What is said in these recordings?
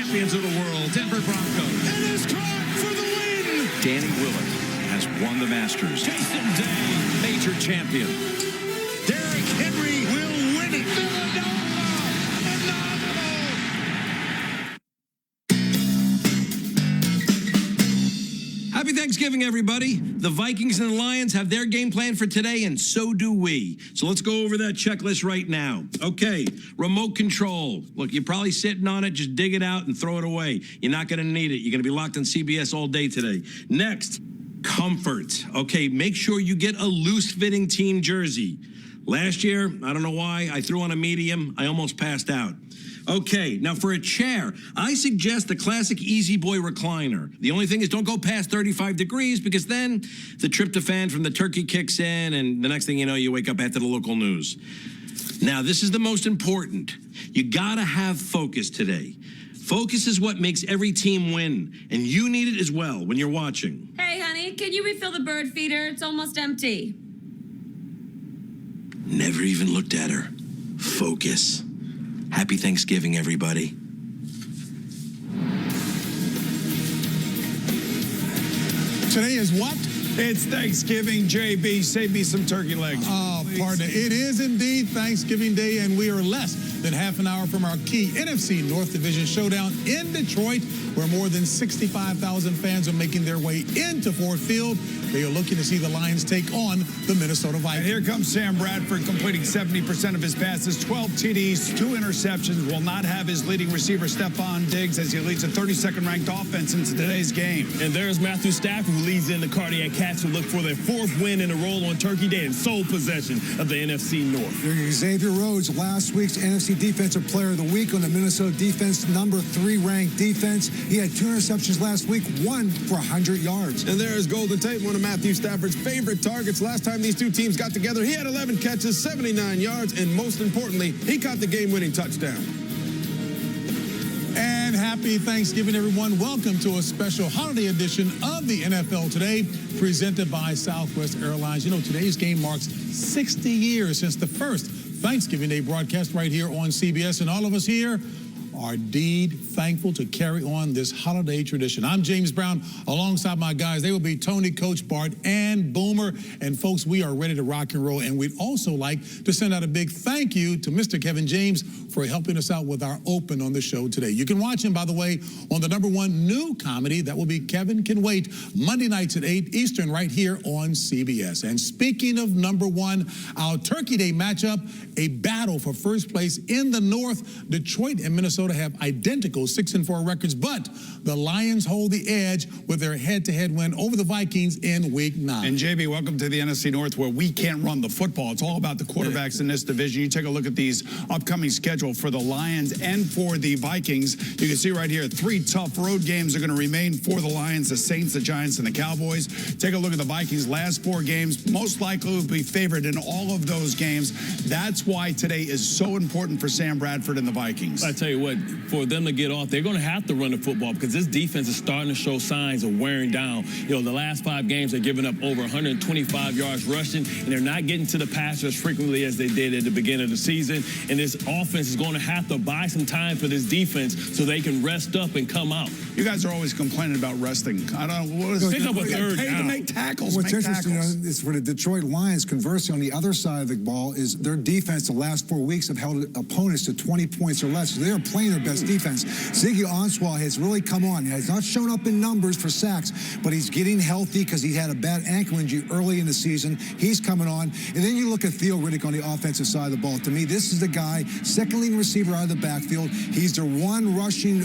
champions of the world, Denver Broncos. It is caught for the win. Danny Willett has won the Masters. Jason Day, major champion. Derrick Henry will win it. Villanova, phenomenal. Happy Thanksgiving, everybody. The Vikings and the Lions have their game plan for today, and so do we. So let's go over that checklist right now. Okay, remote control. Look, you're probably sitting on it. Just dig it out and throw it away. You're not going to need it. You're going to be locked on CBS all day today. Next, comfort. Okay, make sure you get a loose-fitting team jersey. Last year, I don't know why, I threw on a medium. I almost passed out. Okay, now for a chair, I suggest the classic Easy Boy recliner. The only thing is don't go past 35 degrees because then the tryptophan from the turkey kicks in and the next thing you know, you wake up after the local news. Now, this is the most important. You gotta have focus today. Focus is what makes every team win, and you need it as well when you're watching. Hey, honey, can you refill the bird feeder? It's almost empty. Never even looked at her. Focus. Happy Thanksgiving, everybody. Today is what? It's Thanksgiving, JB. Save me some turkey legs. Oh, partner, it is indeed Thanksgiving Day, and we are less than half an hour from our key NFC North Division showdown in Detroit, where more than 65,000 fans are making their way into Ford Field. They are looking to see the Lions take on the Minnesota Vikings. And here comes Sam Bradford completing 70% of his passes, 12 TDs, 2 interceptions. Will not have his leading receiver, Stephon Diggs, as he leads a 32nd ranked offense into today's game. And there's Matthew Stafford, who leads in the Cardiac Cats, who look for their 4th win in a row on Turkey Day and sole possession of the NFC North. Xavier Rhodes, last week's NFC Defensive Player of the Week on the Minnesota defense, number 3 ranked defense. He had 2 interceptions last week, 1 for 100 yards. And there's Golden Tate, one of Matthew Stafford's favorite targets. Last time these two teams got together, he had 11 catches, 79 yards, and most importantly, he caught the game-winning touchdown. And happy Thanksgiving, everyone. Welcome to a special holiday edition of the NFL Today, presented by Southwest Airlines. You know, today's game marks 60 years since the first Thanksgiving Day broadcast right here on CBS, and all of us here are indeed thankful to carry on this holiday tradition. I'm James Brown, alongside my guys. They will be Tony, Coach Bart, and Boomer. And folks, we are ready to rock and roll. And we'd also like to send out a big thank you to Mr. Kevin James for helping us out with our open on the show today. You can watch him, by the way, on the #1 new comedy. That will be Kevin Can Wait, Monday nights at 8 Eastern, right here on CBS. And speaking of #1, our Turkey Day matchup, a battle for first place in the North. Detroit and Minnesota have identical 6-4 records, but the Lions hold the edge with their head-to-head win over the Vikings in Week 9. And JB, welcome to the NFC North, where we can't run the football. It's all about the quarterbacks in this division. You take a look at these upcoming schedule for the Lions and for the Vikings. You can see right here, 3 tough road games are going to remain for the Lions: the Saints, the Giants, and the Cowboys. Take a look at the Vikings' last 4 games. Most likely will be favored in all of those games. That's why today is so important for Sam Bradford and the Vikings. I tell you what, for them to get off, they're going to have to run the football because this defense is starting to show signs of wearing down. You know, the last 5 games, they're giving up over 125 yards rushing, and they're not getting to the passer as frequently as they did at the beginning of the season. And this offense is going to have to buy some time for this defense so they can rest up and come out. You guys are always complaining about resting. I don't know. What is Pick up a third down. down. To make tackles. What's make interesting tackles. is for the Detroit Lions, conversely, on the other side of the ball, is their defense the last 4 weeks have held opponents to 20 points or less. So they are playing their best defense. Ziggy Ansah has really come on. He has not shown up in numbers for sacks, but he's getting healthy because he had a bad ankle injury early in the season. He's coming on. And then you look at Theo Riddick on the offensive side of the ball. To me, this is the guy, second leading receiver out of the backfield. He's their one rushing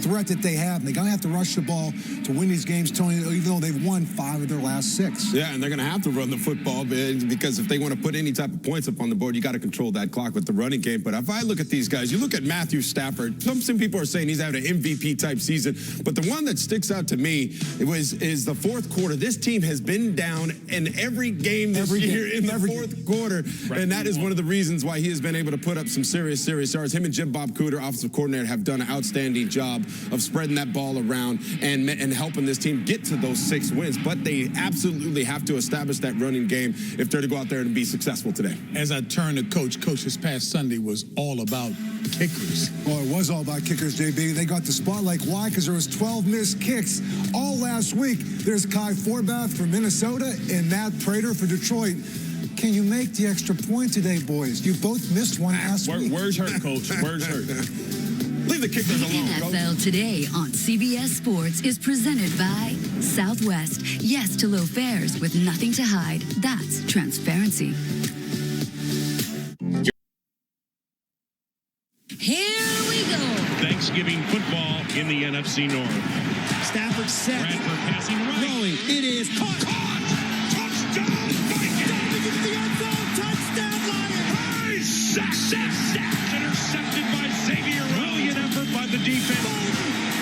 threat that they have. And they're going to have to rush the ball to win these games, Tony, even though they've won 5 of their last 6. Yeah, and they're going to have to run the football because if they want to put any type of points up on the board, you got to control that clock with the running game. But if I look at these guys, you look at Matthew Stafford. Some people are saying he's having an MVP type season, but the one that sticks out to me is the 4th quarter. This team has been down in every game this year in the 4th quarter, and that is one of the reasons why he has been able to put up some serious yards. Him and Jim Bob Cooter, offensive coordinator, have done an outstanding job of spreading that ball around and helping this team get to those 6 wins. But they absolutely have to establish that running game if they're to go out there and be successful today. As I turn to Coach, this past Sunday was all about kickers. Well, it it was all about kickers, JB. They got the spotlight. Why? Because there was 12 missed kicks all last week. There's Kai Forbath for Minnesota and Matt Prater for Detroit. Can you make the extra point today, boys? You both missed one last week. Words hurt, Coach. Words hurt. Leave the kickers alone, NFL Today on CBS Sports is presented by Southwest. Yes to low fares with nothing to hide. That's transparency. Here we go. Thanksgiving football in the NFC North. Stafford set. Bradford passing right. Rolling. It is caught. Touchdown, Vikings. Diving into the end zone. Touchdown, Lions. Sack. Intercepted by Xavier. Brilliant effort by the defense.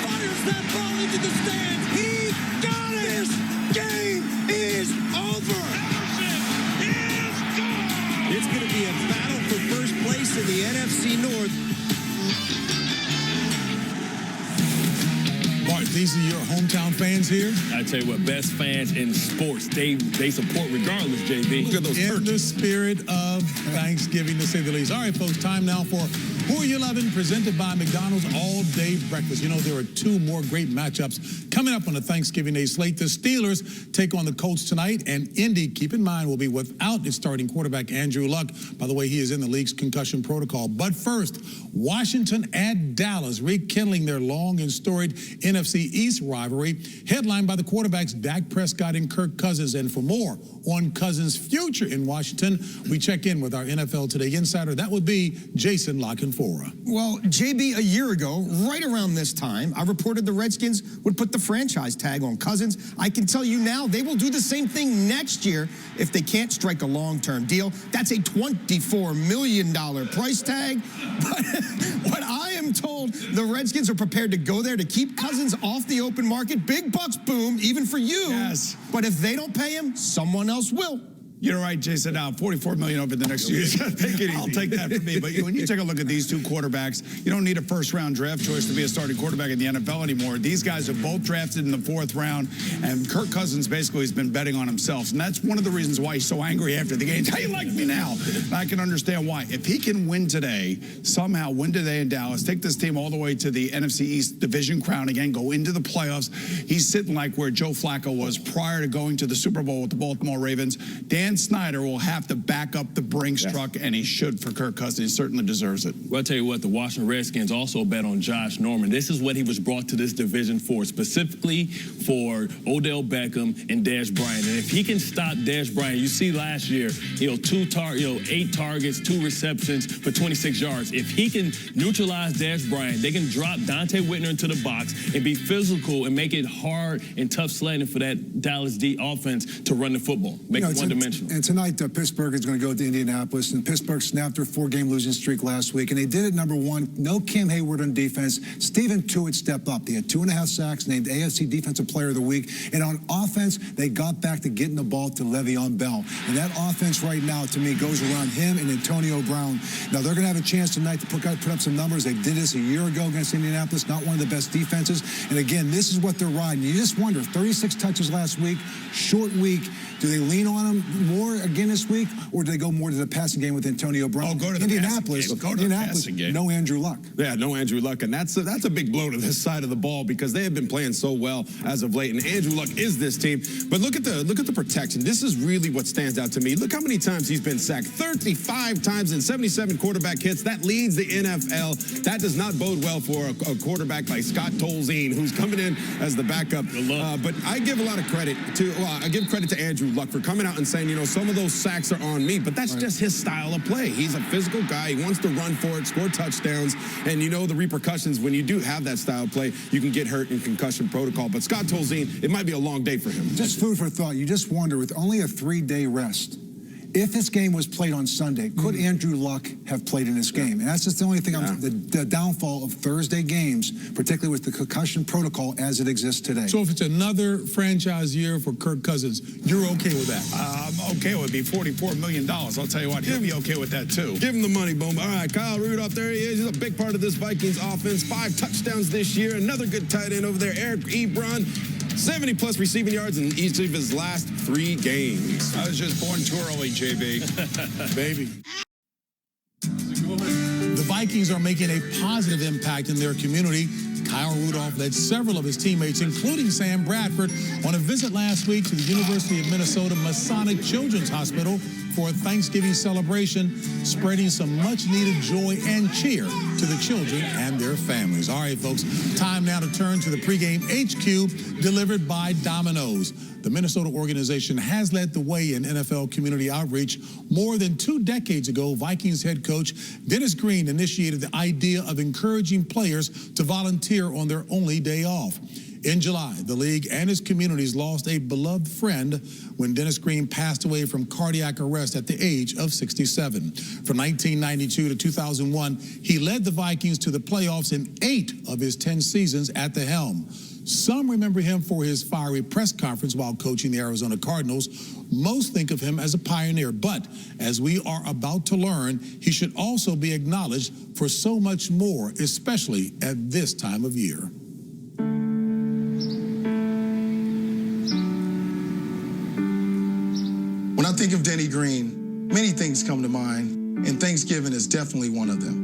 Fires that ball into the stands. He got it. This game is over. Anderson is gone. It's going to be a battle for first place in the NFC North. Bart, these are your hometown fans here? I tell you what, best fans in sports, they support regardless, JB. Look at those In the turkeys. spirit of Thanksgiving, to say the least. All right, folks, time now for Who Are You Loving, presented by McDonald's All-Day Breakfast. You know, there are two more great matchups coming up on the Thanksgiving Day slate. The Steelers take on the Colts tonight, and Indy, keep in mind, will be without its starting quarterback, Andrew Luck. By the way, he is in the league's concussion protocol. But first, Washington at Dallas, rekindling their long and storied NFC East rivalry, headlined by the quarterbacks Dak Prescott and Kirk Cousins. And for more on Cousins' future in Washington, we check in with our NFL Today insider. That would be Jason Lockenfora. Well, JB, a year ago, right around this time, I reported the Redskins would put the franchise tag on Cousins. I can tell you now they will do the same thing next year if they can't strike a long-term deal. That's a $24 million price tag. But what I am told, the Redskins are prepared to go there to keep Cousins off the open market. Big bucks, boom, even for you. Yes. But if they don't pay him, someone else will. You're right, Jason. Now, $44 million over the next few years. I'll take that from me. But when you take a look at these two quarterbacks, you don't need a first-round draft choice to be a starting quarterback in the NFL anymore. These guys are both drafted in the fourth round, and Kirk Cousins basically has been betting on himself. And that's one of the reasons why he's so angry after the game. How you like me now? And I can understand why. If he can win today, somehow win today in Dallas, take this team all the way to the NFC East division crown again, go into the playoffs, he's sitting like where Joe Flacco was prior to going to the Super Bowl with the Baltimore Ravens. Dan Snyder will have to back up the Brinks truck, and he should for Kirk Cousins. He certainly deserves it. Well, I'll tell you what, the Washington Redskins also bet on Josh Norman. This is what he was brought to this division for, specifically for Odell Beckham and Dez Bryant. And if he can stop Dez Bryant, you see last year, 8 targets, 2 receptions for 26 yards. If he can neutralize Dez Bryant, they can drop Dante Whitner into the box and be physical and make it hard and tough sledding for that Dallas D offense to run the football, make it one-dimensional. And tonight, Pittsburgh is going to go to Indianapolis, and Pittsburgh snapped their 4-game losing streak last week, and they did it, number one, no Cam Hayward on defense. Stephen Tuitt stepped up. They had 2.5 sacks, named AFC Defensive Player of the Week, and on offense, they got back to getting the ball to Le'Veon Bell. And that offense right now, to me, goes around him and Antonio Brown. Now, they're going to have a chance tonight to put up some numbers. They did this a year ago against Indianapolis, not one of the best defenses. And again, this is what they're riding. You just wonder, 36 touches last week, short week. Do they lean on him more again this week, or do they go more to the passing game with Antonio Brown? Oh, go to the Indianapolis. passing game. Go to the passing game. No Andrew Luck. Yeah, no Andrew Luck, and that's a big blow to this side of the ball because they have been playing so well as of late, and Andrew Luck is this team. But look at the protection. This is really what stands out to me. Look how many times he's been sacked. 35 times in 77 quarterback hits. That leads the NFL. That does not bode well for a quarterback like Scott Tolzien, who's coming in as the backup. But I give a lot of credit to Andrew Luck for coming out and saying, some of those sacks are on me, but that's just his style of play. He's a physical guy. He wants to run for it, score touchdowns, and the repercussions when you do have that style of play, you can get hurt in concussion protocol. But Scott Tolzien, it might be a long day for him. Just food for thought. You just wonder, with only a 3-day rest, if this game was played on Sunday, could Andrew Luck have played in this game? And that's just the only thing, the downfall of Thursday games, particularly with the concussion protocol as it exists today. So if it's another franchise year for Kirk Cousins, you're okay with that? I'm okay with it. It'd be $44 million. I'll tell you what, he'll be okay with that too. Give him the money, boom. All right, Kyle Rudolph, there he is. He's a big part of this Vikings offense. 5 touchdowns this year. Another good tight end over there, Eric Ebron. 70-plus receiving yards in each of his last 3 games. I was just born too early, JB. Baby. The Vikings Vikings are making a positive impact in their community. Kyle Rudolph led several of his teammates, including Sam Bradford, on a visit last week to the University of Minnesota Masonic Children's Hospital for a Thanksgiving celebration, spreading some much-needed joy and cheer to the children and their families. All right, folks, time now to turn to the pregame HQ delivered by Domino's. The Minnesota organization has led the way in NFL community outreach. More than 2 decades ago, Vikings head coach Dennis Green initiated the idea of encouraging players to volunteer on their only day off. In July, the league and its communities lost a beloved friend when Dennis Green passed away from cardiac arrest at the age of 67. From 1992 to 2001, he led the Vikings to the playoffs in 8 of his 10 seasons at the helm. Some remember him for his fiery press conference while coaching the Arizona Cardinals. Most think of him as a pioneer, but as we are about to learn, he should also be acknowledged for so much more, especially at this time of year. When I think of Denny Green, many things come to mind, and Thanksgiving is definitely one of them.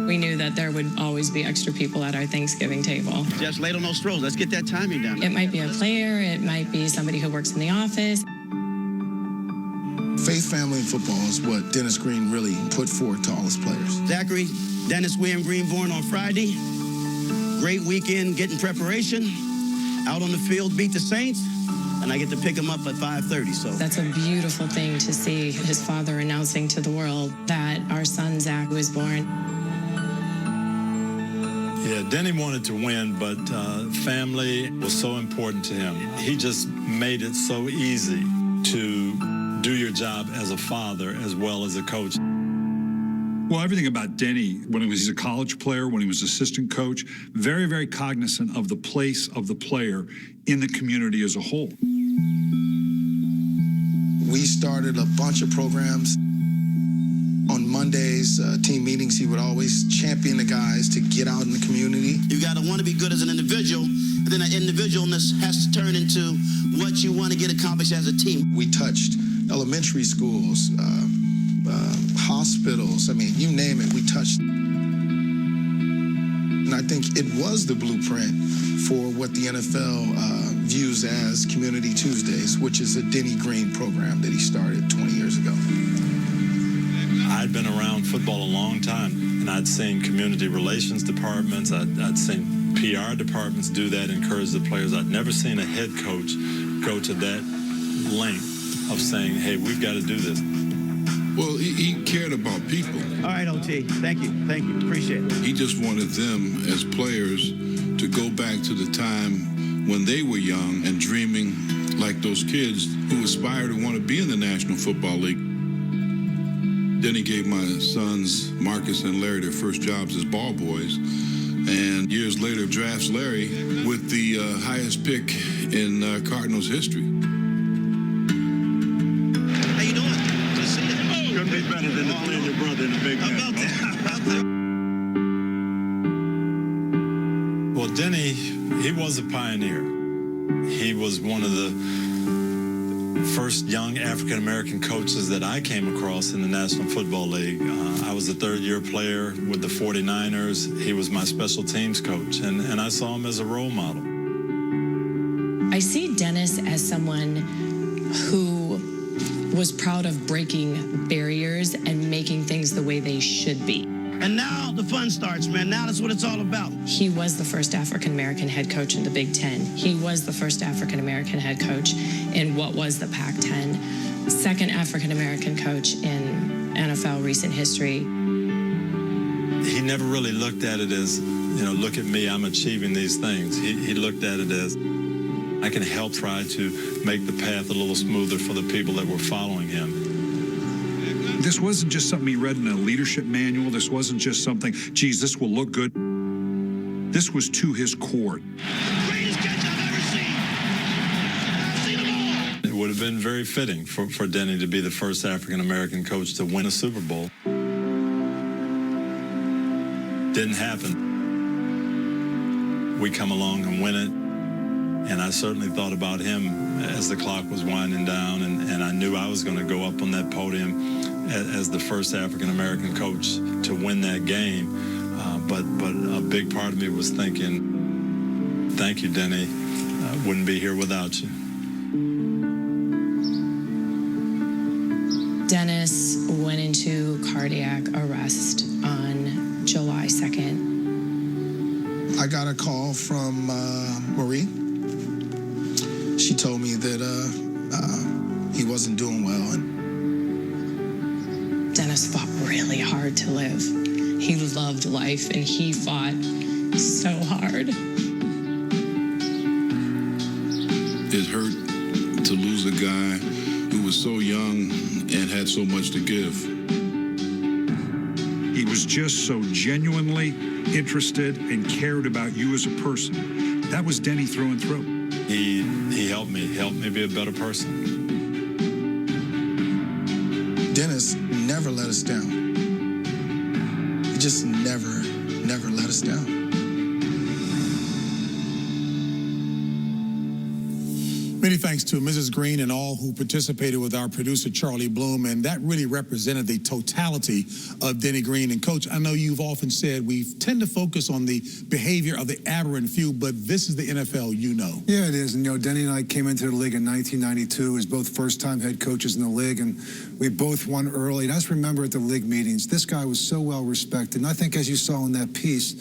We knew that there would always be extra people at our Thanksgiving table. Just laid on those throws. Let's get that timing down. It might be a player, it might be somebody who works in the office. Faith, family, and football is what Dennis Green really put forth to all his players. Zachary, Dennis William Green born on Friday. Great weekend getting preparation. Out on the field, beat the Saints. And I get to pick him up at 5:30. So that's a beautiful thing to see his father announcing to the world that our son Zach was born. Yeah, Denny wanted to win, but family was so important to him. He just made it so easy to do your job as a father as well as a coach. Well, everything about Denny, when he was a college player, when he was assistant coach, very, very cognizant of the place of the player in the community as a whole. We started a bunch of programs. On Mondays, team meetings, he would always champion the guys to get out in the community. You got to want to be good as an individual, and then that individualness has to turn into what you want to get accomplished as a team. We touched elementary schools, hospitals, I mean, you name it, we touched. And I think it was the blueprint for what the NFL views as Community Tuesdays, which is a Denny Green program that he started 20 years ago. I'd been around football a long time, and I'd seen community relations departments, I'd seen PR departments do that, encourage the players. I'd never seen a head coach go to that length of saying, hey, we've got to do this. Well, he cared about people. All right, OT. Thank you. Thank you. Appreciate it. He just wanted them as players to go back to the time when they were young and dreaming like those kids who aspire to want to be in the National Football League. Then he gave my sons, Marcus and Larry, their first jobs as ball boys. And years later, drafts Larry with the highest pick in Cardinals history. Couldn't be better than to play your brother in the big game. Well, Denny, he was a pioneer. He was one of the first young African-American coaches that I came across in the National Football League. I was a third-year player with the 49ers. He was my special teams coach, and I saw him as a role model. I see Dennis as someone who was proud of breaking barriers and making things the way they should be. And now the fun starts, man. Now that's what it's all about. He was the first African-American head coach in the Big Ten. He was the first African-American head coach in what was the Pac-10. Second African-American coach in NFL recent history. He never really looked at it as, look at me, I'm achieving these things. He looked at it as, I can help try to make the path a little smoother for the people that were following him. This wasn't just something he read in a leadership manual. This wasn't just something, geez, this will look good. This was to his core. Greatest catch I've ever seen. I've seen them all. It would have been very fitting for Denny to be the first African-American coach to win a Super Bowl. Didn't happen. We come along and win it. And I certainly thought about him as the clock was winding down, and I knew I was going to go up on that podium as the first African-American coach to win that game. But a big part of me was thinking, thank you, Denny. Wouldn't be here without you. Dennis went into cardiac arrest on July 2nd. I got a call from Marie. She told me that he wasn't doing well. Dennis fought really hard to live. He loved life, and he fought so hard. It hurt to lose a guy who was so young and had so much to give. He was just so genuinely interested and cared about you as a person. That was Denny through and through. He helped me be a better person. Dennis never let us down. He just never let us down. Many thanks to Mrs. Green and all who participated with our producer, Charlie Bloom, and that really represented the totality of Denny Green. And, Coach, I know you've often said we tend to focus on the behavior of the aberrant few, but this is the NFL, you know. Yeah, it is. And, Denny and I came into the league in 1992 as both first-time head coaches in the league, and we both won early. And I just remember at the league meetings, this guy was so well-respected. And I think, as you saw in that piece,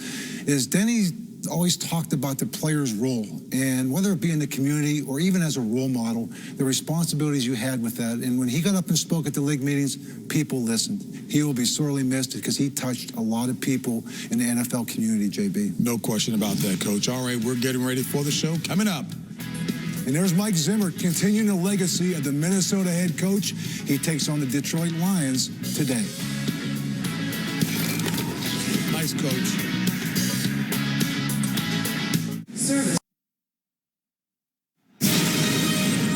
is Denny always talked about the player's role, and whether it be in the community or even as a role model, the responsibilities you had with that. And when he got up and spoke at the league meetings, people listened. He will be sorely missed because he touched a lot of people in the NFL community, JB. No question about that, Coach. All right, we're getting ready for the show. Coming up. And there's Mike Zimmer continuing the legacy of the Minnesota head coach. He takes on the Detroit Lions today. Nice, Coach.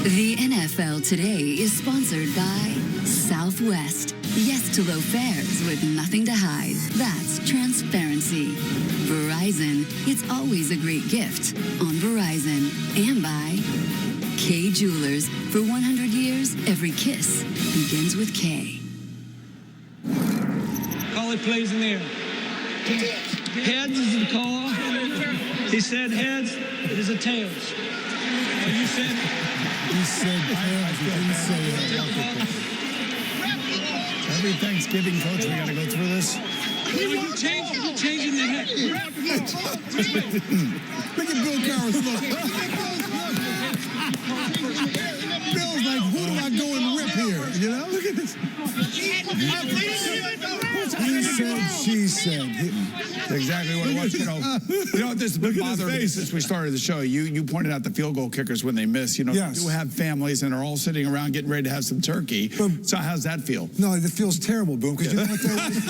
The NFL Today is sponsored by Southwest. Yes to low fares with nothing to hide. That's transparency. Verizon, it's always a great gift on Verizon. And by Kay Jewelers. For 100 years, every kiss begins with Kay. Call it plays in there. Heads is the call. He said heads, it is a tails. You said... He said tails, he didn't say it. Every Thanksgiving, Coach, we got to go through this. You're changing the head. Look at Bill Cowher's look. Bill's like, who do I go and rip here? You know, look at this. He said, she said. That's exactly what it was. You know what this has been bothering me since we started the show. You pointed out the field goal kickers when they miss. Yes. They do have families and are all sitting around getting ready to have some turkey. So how's that feel? No, it feels terrible, Boom, because you know what that was?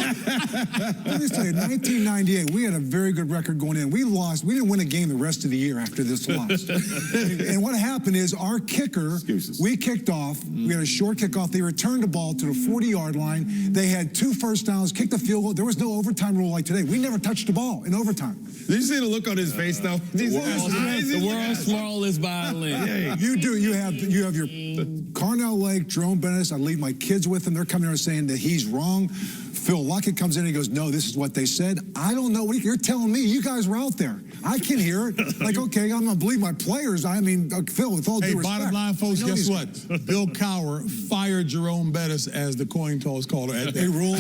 Let me tell you, 1998, we had a very good record going in. We lost. We didn't win a game the rest of the year after this loss. And what happened is our kicker, we kicked off. We had a short kickoff. They returned the ball to the 40-yard line. They had 2 first downs, kicked the field goal. There was no overtime rule like today. We never touched the ball in overtime. Did you see the look on his face, though? The world's smallest violin. You do. You have your Carnell Lake, Jerome Bennis. I leave my kids with him. They're coming here saying that he's wrong. Phil Luckett comes in and he goes, no, this is what they said. I don't know. You're telling me. You guys were out there. I can hear it. Like, okay, I'm going to believe my players. I mean, Phil, with all due respect. Bottom line, folks, guess what? Bill Cowher fired Jerome Bettis as the coin toss caller. A rule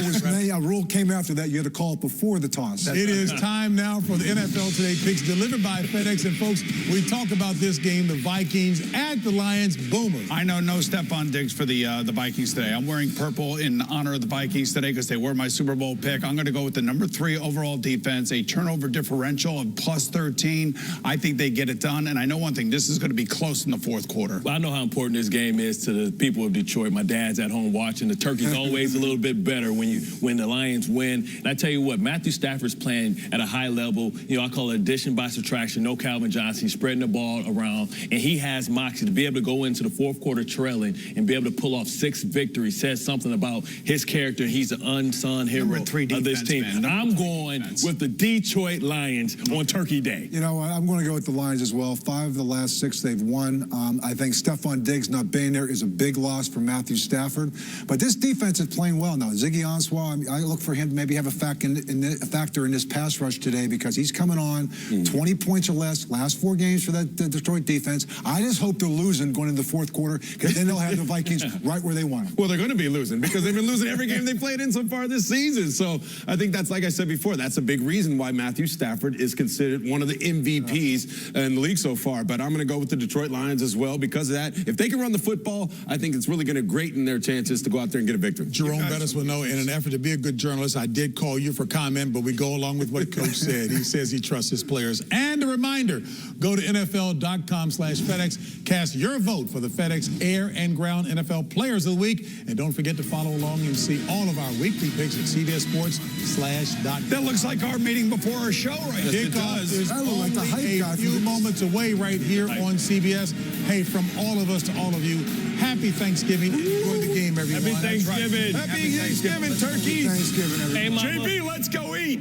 came after that. You had to call it before the toss. It is time now for the NFL Today picks delivered by FedEx. And, folks, we talk about this game, the Vikings at the Lions. Boomers. I know no Stephon Diggs for the Vikings today. I'm wearing purple in honor of the Vikings today because they were my Super Bowl pick. I'm going to go with the number 3 overall defense, a turnover differential of plus 13. I think they get it done. And I know one thing, this is going to be close in the fourth quarter. Well, I know how important this game is to the people of Detroit. My dad's at home watching. The turkey's always a little bit better when the Lions win. And I tell you what, Matthew Stafford's playing at a high level. I call it addition by subtraction. No Calvin Johnson. He's spreading the ball around. And he has moxie to be able to go into the fourth quarter trailing and be able to pull off 6 victories. Says something about his character. He's an unsung hero of this team. I'm going with the Detroit Lions on Turkey lucky day. You know what? I'm going to go with the Lions as well. 5 of the last 6 they've won. I think Stephon Diggs not being there is a big loss for Matthew Stafford. But this defense is playing well now. Ziggy Ansah, I look for him to maybe have a factor in this pass rush today because he's coming on 20 points or less, last 4 games for that Detroit defense. I just hope they're losing going into the fourth quarter because then they'll have the Vikings right where they want them. Well, they're going to be losing because they've been losing every game they played in so far this season. So I think that's, like I said before, that's a big reason why Matthew Stafford is considered one of the MVPs in the league so far. But I'm going to go with the Detroit Lions as well because of that. If they can run the football, I think it's really going to greaten their chances to go out there and get a victory. Jerome Bettis will know, in an effort to be a good journalist, I did call you for comment, but we go along with what Coach said. He says he trusts his players. And a reminder, go to NFL.com/FedEx. Cast your vote for the FedEx Air and Ground NFL Players of the Week. And don't forget to follow along and see all of our weekly picks at CBSSports.com. That looks like our meeting before our show right now. Kickoff is only a few moments away right here on CBS. Hey, from all of us to all of you, happy Thanksgiving. Enjoy the game, everyone. Happy Thanksgiving. Happy Thanksgiving, turkeys. Thanksgiving, everyone. Hey, JB, let's go eat.